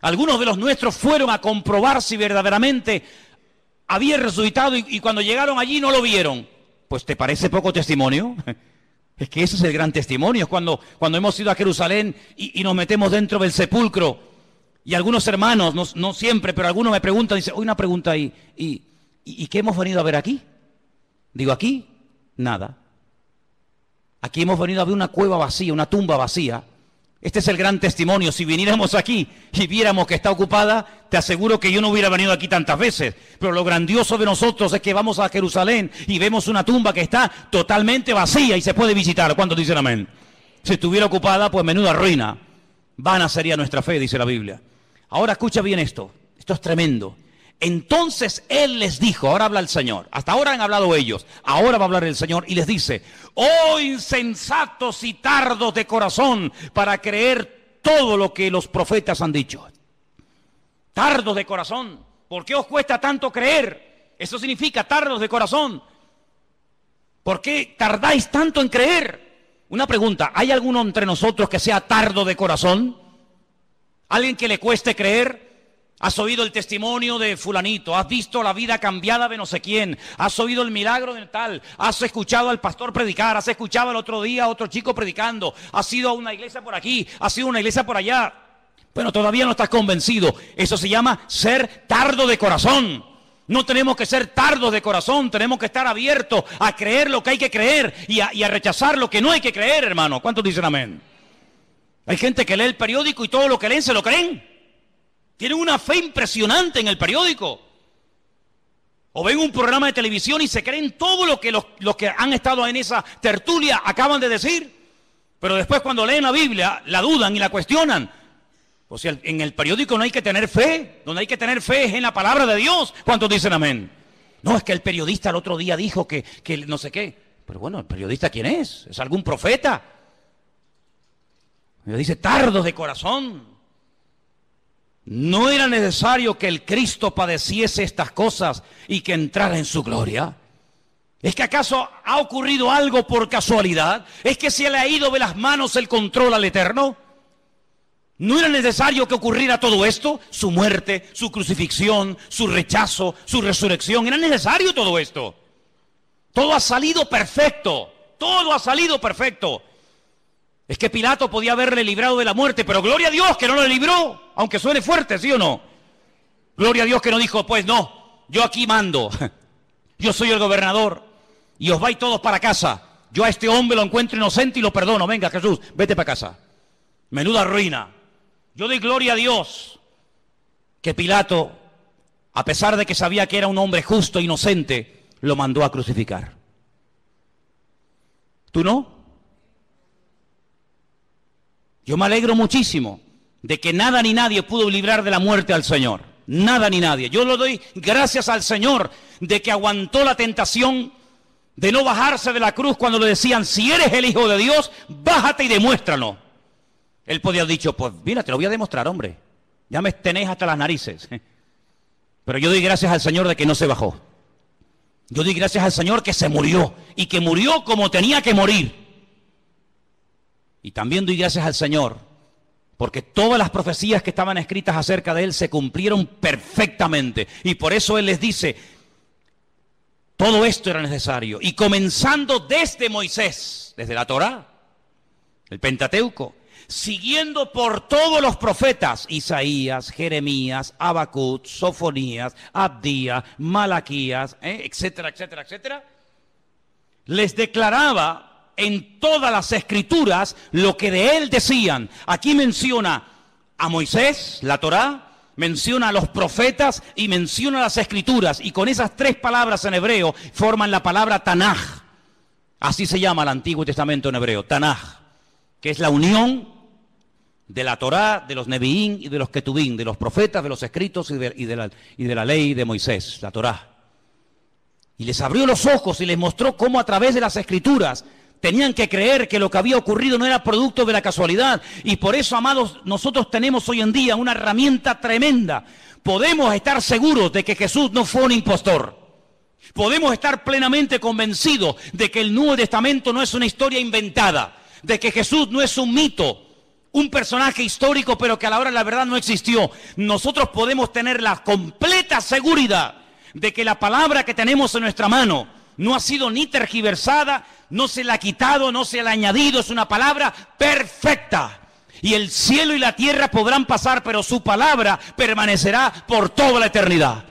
Algunos de los nuestros fueron a comprobar si verdaderamente había resucitado y cuando llegaron allí no lo vieron. Pues ¿te parece poco testimonio? Es que ese es el gran testimonio. Es cuando hemos ido a Jerusalén y nos metemos dentro del sepulcro y algunos hermanos, no siempre, pero algunos me preguntan, dicen, oye, una pregunta ahí, ¿y qué hemos venido a ver aquí? Digo, aquí, nada. Aquí hemos venido a ver una cueva vacía, una tumba vacía. Este es el gran testimonio. Si viniéramos aquí y viéramos que está ocupada, te aseguro que yo no hubiera venido aquí tantas veces. Pero lo grandioso de nosotros es que vamos a Jerusalén y vemos una tumba que está totalmente vacía y se puede visitar. ¿Cuántos dicen amén? Si estuviera ocupada, pues menuda ruina. Vana sería nuestra fe, dice la Biblia. Ahora escucha bien esto. Esto es tremendo. Entonces él les dijo, ahora habla el Señor, hasta ahora han hablado ellos, ahora va a hablar el Señor y les dice, oh insensatos y tardos de corazón para creer todo lo que los profetas han dicho. Tardos de corazón, ¿por qué os cuesta tanto creer? Eso significa tardos de corazón. ¿Por qué tardáis tanto en creer? Una pregunta, ¿hay alguno entre nosotros que sea tardo de corazón? ¿Alguien que le cueste creer? Has oído el testimonio de fulanito, has visto la vida cambiada de no sé quién, has oído el milagro de tal, has escuchado al pastor predicar, has escuchado el otro día a otro chico predicando, has ido a una iglesia por aquí, has ido a una iglesia por allá. Bueno, todavía no estás convencido. Eso se llama ser tardo de corazón. No tenemos que ser tardos de corazón, tenemos que estar abiertos a creer lo que hay que creer y a rechazar lo que no hay que creer, hermano. ¿Cuántos dicen amén? Hay gente que lee el periódico y todo lo que leen se lo creen. Tienen una fe impresionante en el periódico. O ven un programa de televisión y se creen todo lo que los que han estado en esa tertulia acaban de decir. Pero después cuando leen la Biblia, la dudan y la cuestionan. O sea, en el periódico no hay que tener fe. Donde hay que tener fe es en la palabra de Dios. ¿Cuántos dicen amén? No, es que el periodista el otro día dijo que no sé qué. Pero bueno, ¿el periodista quién es? ¿Es algún profeta? Me dice, tardos de corazón. ¿No era necesario que el Cristo padeciese estas cosas y que entrara en su gloria? ¿Es que acaso ha ocurrido algo por casualidad? ¿Es que se le ha ido de las manos el control al Eterno? ¿No era necesario que ocurriera todo esto? Su muerte, su crucifixión, su rechazo, su resurrección. ¿Era necesario todo esto? Todo ha salido perfecto. Todo ha salido perfecto. Es que Pilato podía haberle librado de la muerte, pero gloria a Dios que no lo libró, aunque suene fuerte, ¿sí o no? Gloria a Dios que no dijo, pues no, yo aquí mando, yo soy el gobernador, y os vais todos para casa. Yo a este hombre lo encuentro inocente y lo perdono. Venga, Jesús, vete para casa. Menuda ruina. Yo doy gloria a Dios que Pilato, a pesar de que sabía que era un hombre justo e inocente, lo mandó a crucificar. ¿Tú no? Yo me alegro muchísimo de que nada ni nadie pudo librar de la muerte al Señor. Nada ni nadie. Yo lo doy gracias al Señor de que aguantó la tentación de no bajarse de la cruz cuando le decían, si eres el Hijo de Dios, bájate y demuéstralo. Él podía haber dicho, pues mira, te lo voy a demostrar, hombre. Ya me tenéis hasta las narices. Pero yo doy gracias al Señor de que no se bajó. Yo doy gracias al Señor que se murió y que murió como tenía que morir. Y también doy gracias al Señor porque todas las profecías que estaban escritas acerca de Él se cumplieron perfectamente. Y por eso Él les dice, todo esto era necesario. Y comenzando desde Moisés, desde la Torá, el Pentateuco, siguiendo por todos los profetas, Isaías, Jeremías, Habacuc, Sofonías, Abdías, Malaquías, etcétera, etcétera, etcétera, les declaraba en todas las escrituras lo que de él decían. Aquí menciona a Moisés, la Torá, menciona a los profetas y menciona las escrituras. Y con esas tres palabras en hebreo forman la palabra Tanaj. Así se llama el Antiguo Testamento en hebreo, Tanaj, que es la unión de la Torá, de los Neviín y de los Ketubín, de los profetas, de los escritos y de la ley de Moisés, la Torá. Y les abrió los ojos y les mostró cómo a través de las escrituras tenían que creer que lo que había ocurrido no era producto de la casualidad. Y por eso, amados, nosotros tenemos hoy en día una herramienta tremenda. Podemos estar seguros de que Jesús no fue un impostor. Podemos estar plenamente convencidos de que el Nuevo Testamento no es una historia inventada, de que Jesús no es un mito, un personaje histórico, pero que a la hora de la verdad no existió. Nosotros podemos tener la completa seguridad de que la palabra que tenemos en nuestra mano no ha sido ni tergiversada, no se la ha quitado, no se la ha añadido, es una palabra perfecta. Y el cielo y la tierra podrán pasar, pero su palabra permanecerá por toda la eternidad.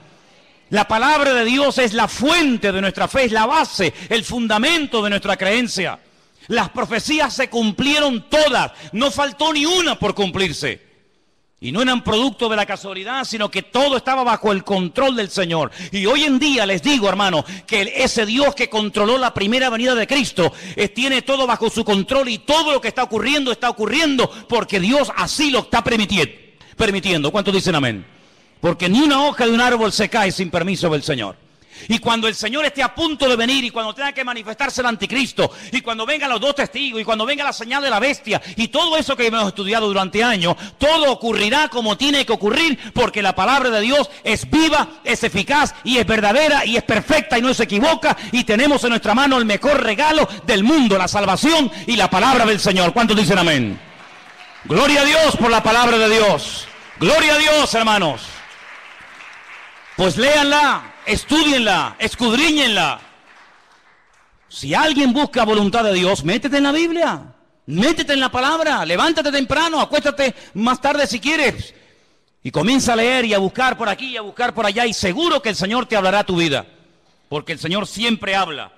La palabra de Dios es la fuente de nuestra fe, es la base, el fundamento de nuestra creencia. Las profecías se cumplieron todas, no faltó ni una por cumplirse. Y no eran producto de la casualidad, sino que todo estaba bajo el control del Señor. Y hoy en día les digo, hermano, que ese Dios que controló la primera venida de Cristo, tiene todo bajo su control y todo lo que está ocurriendo porque Dios así lo está permitiendo. ¿Cuántos dicen amén? Porque ni una hoja de un árbol se cae sin permiso del Señor. Y cuando el Señor esté a punto de venir, y cuando tenga que manifestarse el anticristo, y cuando vengan los dos testigos, y cuando venga la señal de la bestia, y todo eso que hemos estudiado durante años, todo ocurrirá como tiene que ocurrir, porque la palabra de Dios es viva, es eficaz, y es verdadera, y es perfecta, y no se equivoca, y tenemos en nuestra mano el mejor regalo del mundo, la salvación y la palabra del Señor. ¿Cuántos dicen amén? Gloria a Dios por la palabra de Dios. Gloria a Dios, hermanos. Pues léanla, estúdienla, escudriñenla. Si alguien busca voluntad de Dios, métete en la Biblia, métete en la palabra, levántate temprano, acuéstate más tarde si quieres, y comienza a leer y a buscar por aquí y a buscar por allá, y seguro que el Señor te hablará tu vida, porque el Señor siempre habla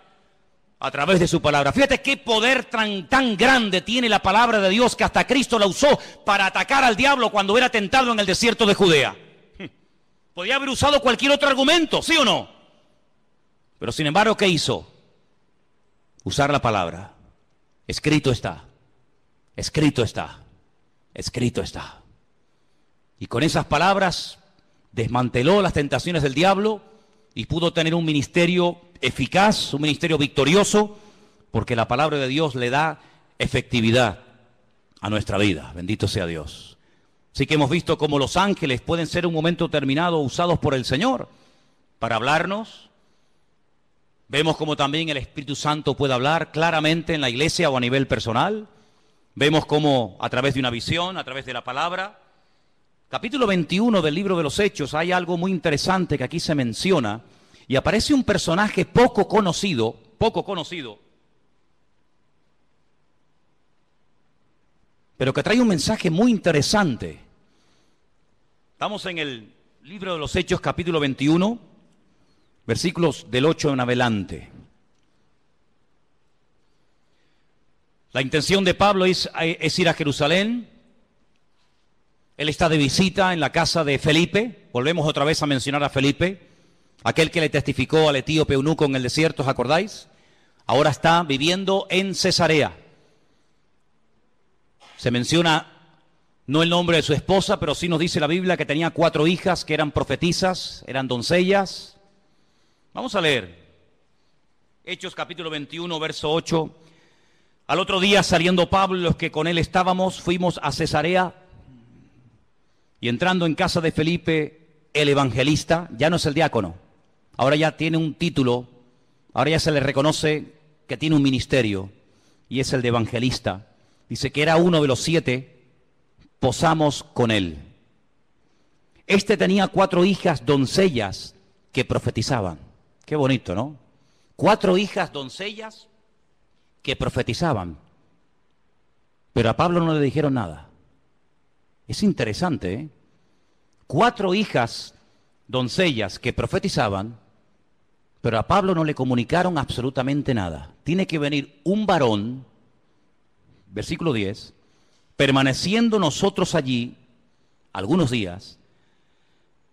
a través de su palabra. Fíjate qué poder tan grande tiene la palabra de Dios, que hasta Cristo la usó para atacar al diablo cuando era tentado en el desierto de Judea. Podía haber usado cualquier otro argumento, ¿sí o no? Pero sin embargo, ¿qué hizo? Usar la palabra. Escrito está. Escrito está. Escrito está. Y con esas palabras desmanteló las tentaciones del diablo y pudo tener un ministerio eficaz, un ministerio victorioso, porque la palabra de Dios le da efectividad a nuestra vida. Bendito sea Dios. Así que hemos visto cómo los ángeles pueden ser en un momento determinado usados por el Señor para hablarnos. Vemos cómo también el Espíritu Santo puede hablar claramente en la iglesia o a nivel personal. Vemos cómo a través de una visión, a través de la palabra. Capítulo 21 del libro de los Hechos, hay algo muy interesante que aquí se menciona y aparece un personaje poco conocido, pero que trae un mensaje muy interesante. Estamos en el libro de los Hechos, capítulo 21, versículos del 8 en adelante. La intención de Pablo es ir a Jerusalén. Él está de visita en la casa de Felipe. Volvemos otra vez a mencionar a Felipe, aquel que le testificó al etíope eunuco en el desierto, ¿os acordáis? Ahora está viviendo en Cesarea. Se menciona no el nombre de su esposa, pero sí nos dice la Biblia que tenía 4 hijas que eran profetisas, eran doncellas. Vamos a leer. Hechos capítulo 21, verso 8. Al otro día, saliendo Pablo y los que con él estábamos, fuimos a Cesarea. Y entrando en casa de Felipe, el evangelista, ya no es el diácono, ahora ya tiene un título, ahora ya se le reconoce que tiene un ministerio, y es el de evangelista. Dice que era uno de los 7, posamos con él. Este tenía 4 hijas doncellas que profetizaban. Qué bonito, ¿no? 4 hijas doncellas que profetizaban. Pero a Pablo no le dijeron nada. Es interesante, ¿eh? 4 hijas doncellas que profetizaban, pero a Pablo no le comunicaron absolutamente nada. Tiene que venir un varón, versículo 10, permaneciendo nosotros allí algunos días,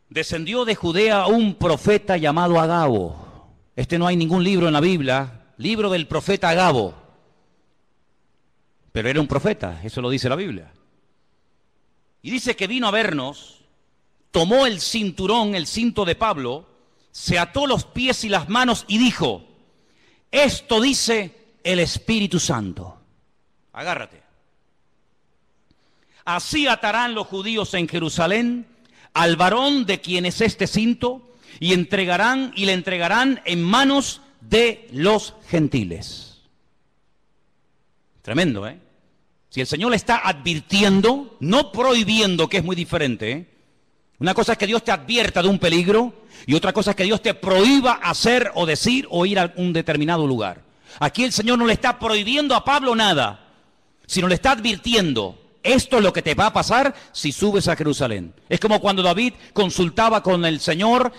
descendió de Judea un profeta llamado Agabo. No hay ningún libro en la Biblia, libro del profeta Agabo, pero era un profeta, eso lo dice la Biblia. Y dice que vino a vernos, tomó el cinturón, el cinto de Pablo, se ató los pies y las manos y dijo, esto dice el Espíritu Santo. Agárrate. Así atarán los judíos en Jerusalén al varón de quien es este cinto y le entregarán en manos de los gentiles. Tremendo, ¿eh? Si el Señor le está advirtiendo, no prohibiendo, que es muy diferente, ¿eh? Una cosa es que Dios te advierta de un peligro y otra cosa es que Dios te prohíba hacer o decir o ir a un determinado lugar. Aquí el Señor no le está prohibiendo a Pablo nada, sino le está advirtiendo, esto es lo que te va a pasar si subes a Jerusalén. Es como cuando David consultaba con el Señor,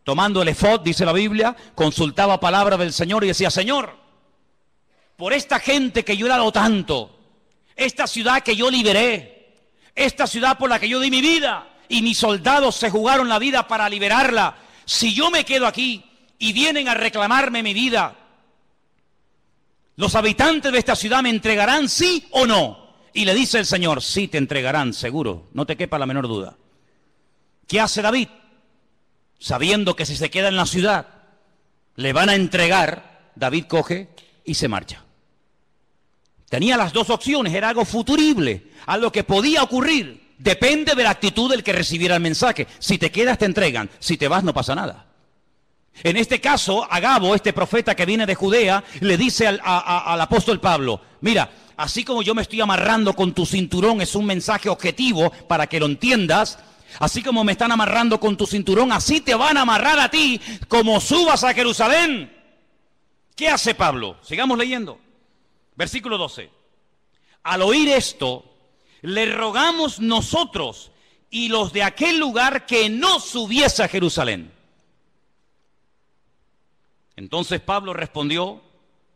tomando el efod, dice la Biblia, consultaba palabra del Señor y decía, Señor, por esta gente que yo he dado tanto, esta ciudad que yo liberé, esta ciudad por la que yo di mi vida y mis soldados se jugaron la vida para liberarla, si yo me quedo aquí y vienen a reclamarme mi vida, ¿los habitantes de esta ciudad me entregarán sí o no? Y le dice el Señor, sí te entregarán, seguro, no te quepa la menor duda. ¿Qué hace David? Sabiendo que si se queda en la ciudad le van a entregar, David coge y se marcha. Tenía las 2 opciones, era algo futurible, algo que podía ocurrir. Depende de la actitud del que recibiera el mensaje. Si te quedas te entregan, si te vas no pasa nada. En este caso, Agabo, este profeta que viene de Judea, le dice al apóstol Pablo, mira, así como yo me estoy amarrando con tu cinturón, es un mensaje objetivo para que lo entiendas, así como me están amarrando con tu cinturón, así te van a amarrar a ti como subas a Jerusalén. ¿Qué hace Pablo? Sigamos leyendo. Versículo 12. Al oír esto, le rogamos nosotros y los de aquel lugar que no subiese a Jerusalén. Entonces Pablo respondió,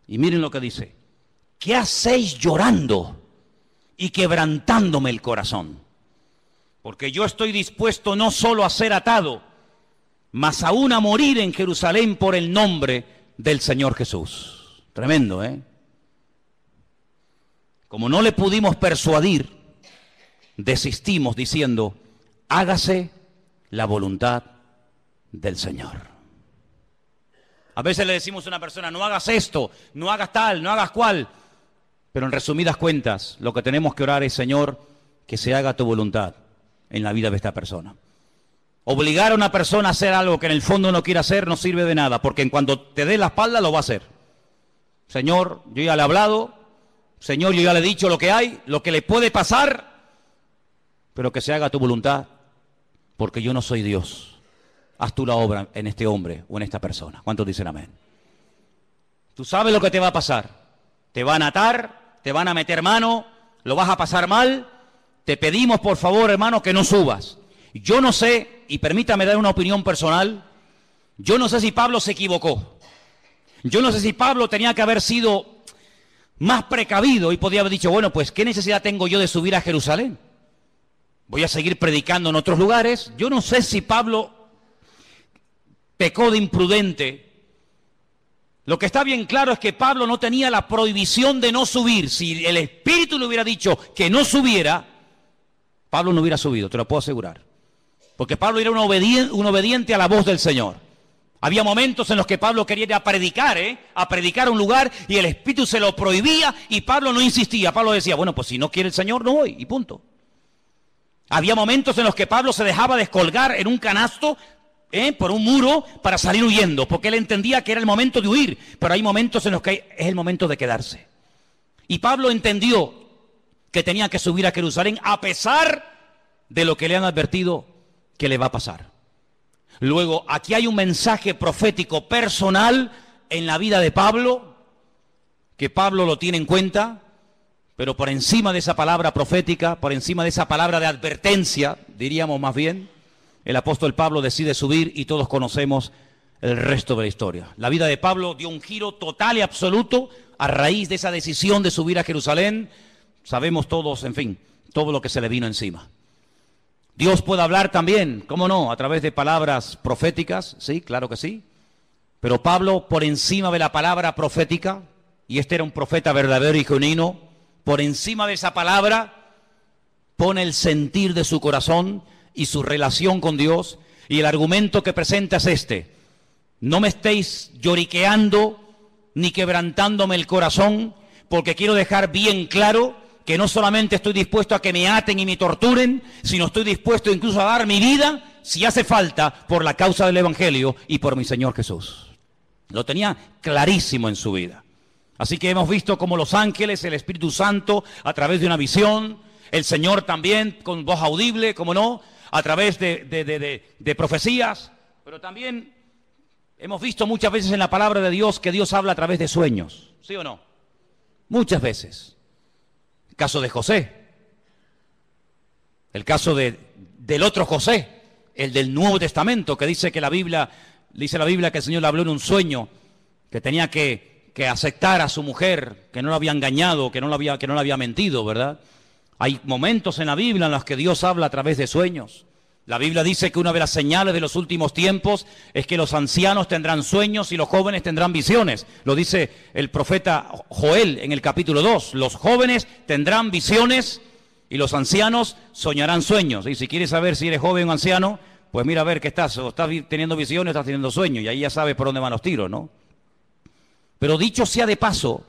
y miren lo que dice, ¿qué hacéis llorando y quebrantándome el corazón? Porque yo estoy dispuesto no solo a ser atado, mas aún a morir en Jerusalén por el nombre del Señor Jesús. Tremendo, ¿eh? Como no le pudimos persuadir, desistimos diciendo, hágase la voluntad del Señor. A veces le decimos a una persona, no hagas esto, no hagas tal, no hagas cual. Pero en resumidas cuentas, lo que tenemos que orar es, Señor, que se haga tu voluntad. en la vida de esta persona. Obligar a una persona a hacer algo que en el fondo no quiere hacer no sirve de nada, porque en cuanto te dé la espalda lo va a hacer. Señor, yo ya le he hablado, Señor, yo ya le he dicho lo que hay, lo que le puede pasar, pero que se haga tu voluntad, porque yo no soy Dios. Haz tú la obra en este hombre o en esta persona. ¿Cuántos dicen amén? Tú sabes lo que te va a pasar. Te van a atar, te van a meter mano, lo vas a pasar mal. Te pedimos, por favor, hermano, que no subas. Yo no sé, y permítame dar una opinión personal, yo no sé si Pablo se equivocó. Yo no sé si Pablo tenía que haber sido más precavido y podía haber dicho, bueno, pues, ¿qué necesidad tengo yo de subir a Jerusalén? Voy a seguir predicando en otros lugares. Yo no sé si Pablo pecó de imprudente. Lo que está bien claro es que Pablo no tenía la prohibición de no subir. Si el Espíritu le hubiera dicho que no subiera, Pablo no hubiera subido, te lo puedo asegurar. Porque Pablo era un obediente a la voz del Señor. Había momentos en los que Pablo quería ir a predicar a un lugar, y el Espíritu se lo prohibía y Pablo no insistía. Pablo decía, bueno, pues si no quiere el Señor, no voy, y punto. Había momentos en los que Pablo se dejaba descolgar en un canasto por un muro para salir huyendo, porque él entendía que era el momento de huir, pero hay momentos en los que es el momento de quedarse. Y Pablo entendió que tenía que subir a Jerusalén a pesar de lo que le han advertido que le va a pasar. Luego, aquí hay un mensaje profético personal en la vida de Pablo, que Pablo lo tiene en cuenta, pero por encima de esa palabra profética, por encima de esa palabra de advertencia, diríamos más bien, el apóstol Pablo decide subir y todos conocemos el resto de la historia. La vida de Pablo dio un giro total y absoluto a raíz de esa decisión de subir a Jerusalén. Sabemos todos, en fin, todo lo que se le vino encima. Dios puede hablar también, ¿cómo no?, a través de palabras proféticas, sí, claro que sí. Pero Pablo, por encima de la palabra profética, y este era un profeta verdadero y genuino, por encima de esa palabra, pone el sentir de su corazón y su relación con Dios, y el argumento que presenta es este: no me estéis lloriqueando ni quebrantándome el corazón, porque quiero dejar bien claro que no solamente estoy dispuesto a que me aten y me torturen, sino estoy dispuesto incluso a dar mi vida, si hace falta, por la causa del Evangelio y por mi Señor Jesús. Lo tenía clarísimo en su vida. Así que hemos visto cómo los ángeles, el Espíritu Santo, a través de una visión, el Señor también con voz audible, como no, a través de profecías, pero también hemos visto muchas veces en la palabra de Dios que Dios habla a través de sueños, ¿sí o no? Muchas veces. El caso de José, el caso del otro José, el del Nuevo Testamento, que dice la Biblia que el Señor le habló en un sueño, que tenía que aceptar a su mujer, que no la había engañado, que no le había mentido, ¿verdad? Hay momentos en la Biblia en los que Dios habla a través de sueños. La Biblia dice que una de las señales de los últimos tiempos es que los ancianos tendrán sueños y los jóvenes tendrán visiones. Lo dice el profeta Joel en el capítulo 2. Los jóvenes tendrán visiones y los ancianos soñarán sueños. Y si quieres saber si eres joven o anciano, pues mira a ver qué estás. O estás teniendo visiones o estás teniendo sueños. Y ahí ya sabes por dónde van los tiros, ¿no? Pero dicho sea de paso,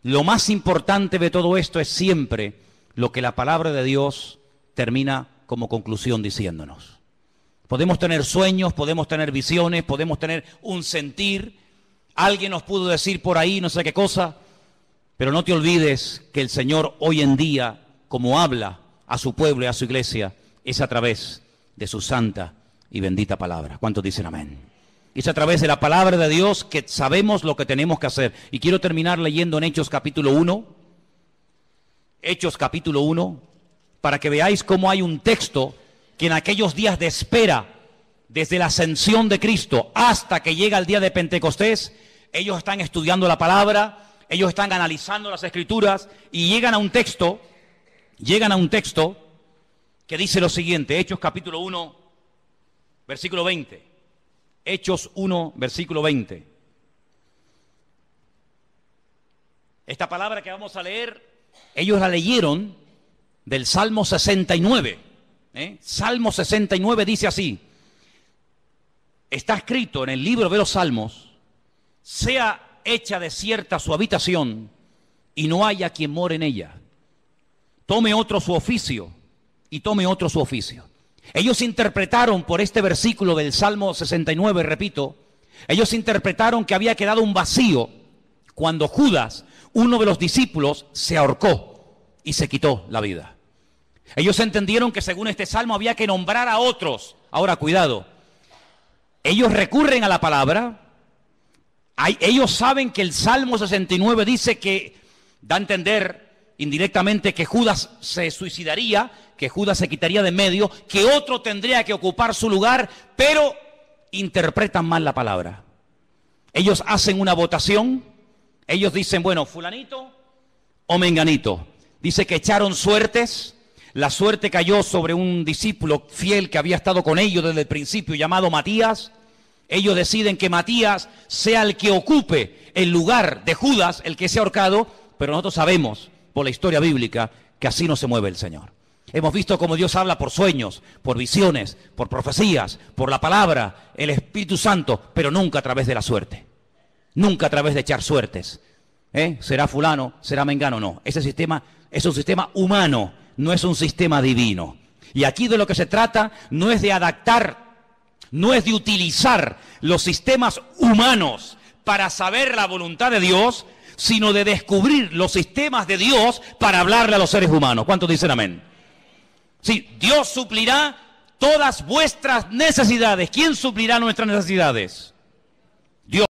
lo más importante de todo esto es siempre lo que la palabra de Dios termina como conclusión diciéndonos. Podemos tener sueños, podemos tener visiones, podemos tener un sentir. Alguien nos pudo decir por ahí no sé qué cosa, pero no te olvides que el Señor hoy en día, como habla a su pueblo y a su iglesia, es a través de su santa y bendita palabra. ¿Cuántos dicen amén? Es a través de la palabra de Dios que sabemos lo que tenemos que hacer. Y quiero terminar leyendo en Hechos capítulo 1. Hechos capítulo 1. Para que veáis cómo hay un texto que en aquellos días de espera, desde la ascensión de Cristo hasta que llega el día de Pentecostés, ellos están estudiando la palabra, ellos están analizando las Escrituras y llegan a un texto que dice lo siguiente, Hechos capítulo 1, versículo 20. Hechos 1, versículo 20. Esta palabra que vamos a leer, ellos la leyeron del Salmo 69. Salmo 69 dice así: está escrito en el libro de los Salmos, sea hecha desierta su habitación y no haya quien more en ella. Tome otro su oficio y tome otro su oficio. Ellos interpretaron por este versículo del Salmo 69, repito, ellos interpretaron que había quedado un vacío cuando Judas, uno de los discípulos, se ahorcó y se quitó la vida. Ellos entendieron que según este salmo había que nombrar a otros. Ahora, cuidado, ellos recurren a la palabra, ellos saben que el Salmo 69 dice que, da a entender indirectamente que Judas se suicidaría, que Judas se quitaría de medio, que otro tendría que ocupar su lugar, pero interpretan mal la palabra. Ellos hacen una votación, ellos dicen, bueno, fulanito o menganito. Dice que echaron suertes, la suerte cayó sobre un discípulo fiel que había estado con ellos desde el principio, llamado Matías. Ellos deciden que Matías sea el que ocupe el lugar de Judas, el que se ha ahorcado, pero nosotros sabemos por la historia bíblica que así no se mueve el Señor. Hemos visto cómo Dios habla por sueños, por visiones, por profecías, por la palabra, el Espíritu Santo, pero nunca a través de la suerte. Nunca a través de echar suertes. ¿Será fulano? ¿Será mengano? No. Ese sistema es un sistema humano, no es un sistema divino. Y aquí de lo que se trata no es de adaptar, no es de utilizar los sistemas humanos para saber la voluntad de Dios, sino de descubrir los sistemas de Dios para hablarle a los seres humanos. ¿Cuántos dicen amén? Sí, Dios suplirá todas vuestras necesidades. ¿Quién suplirá nuestras necesidades? Dios.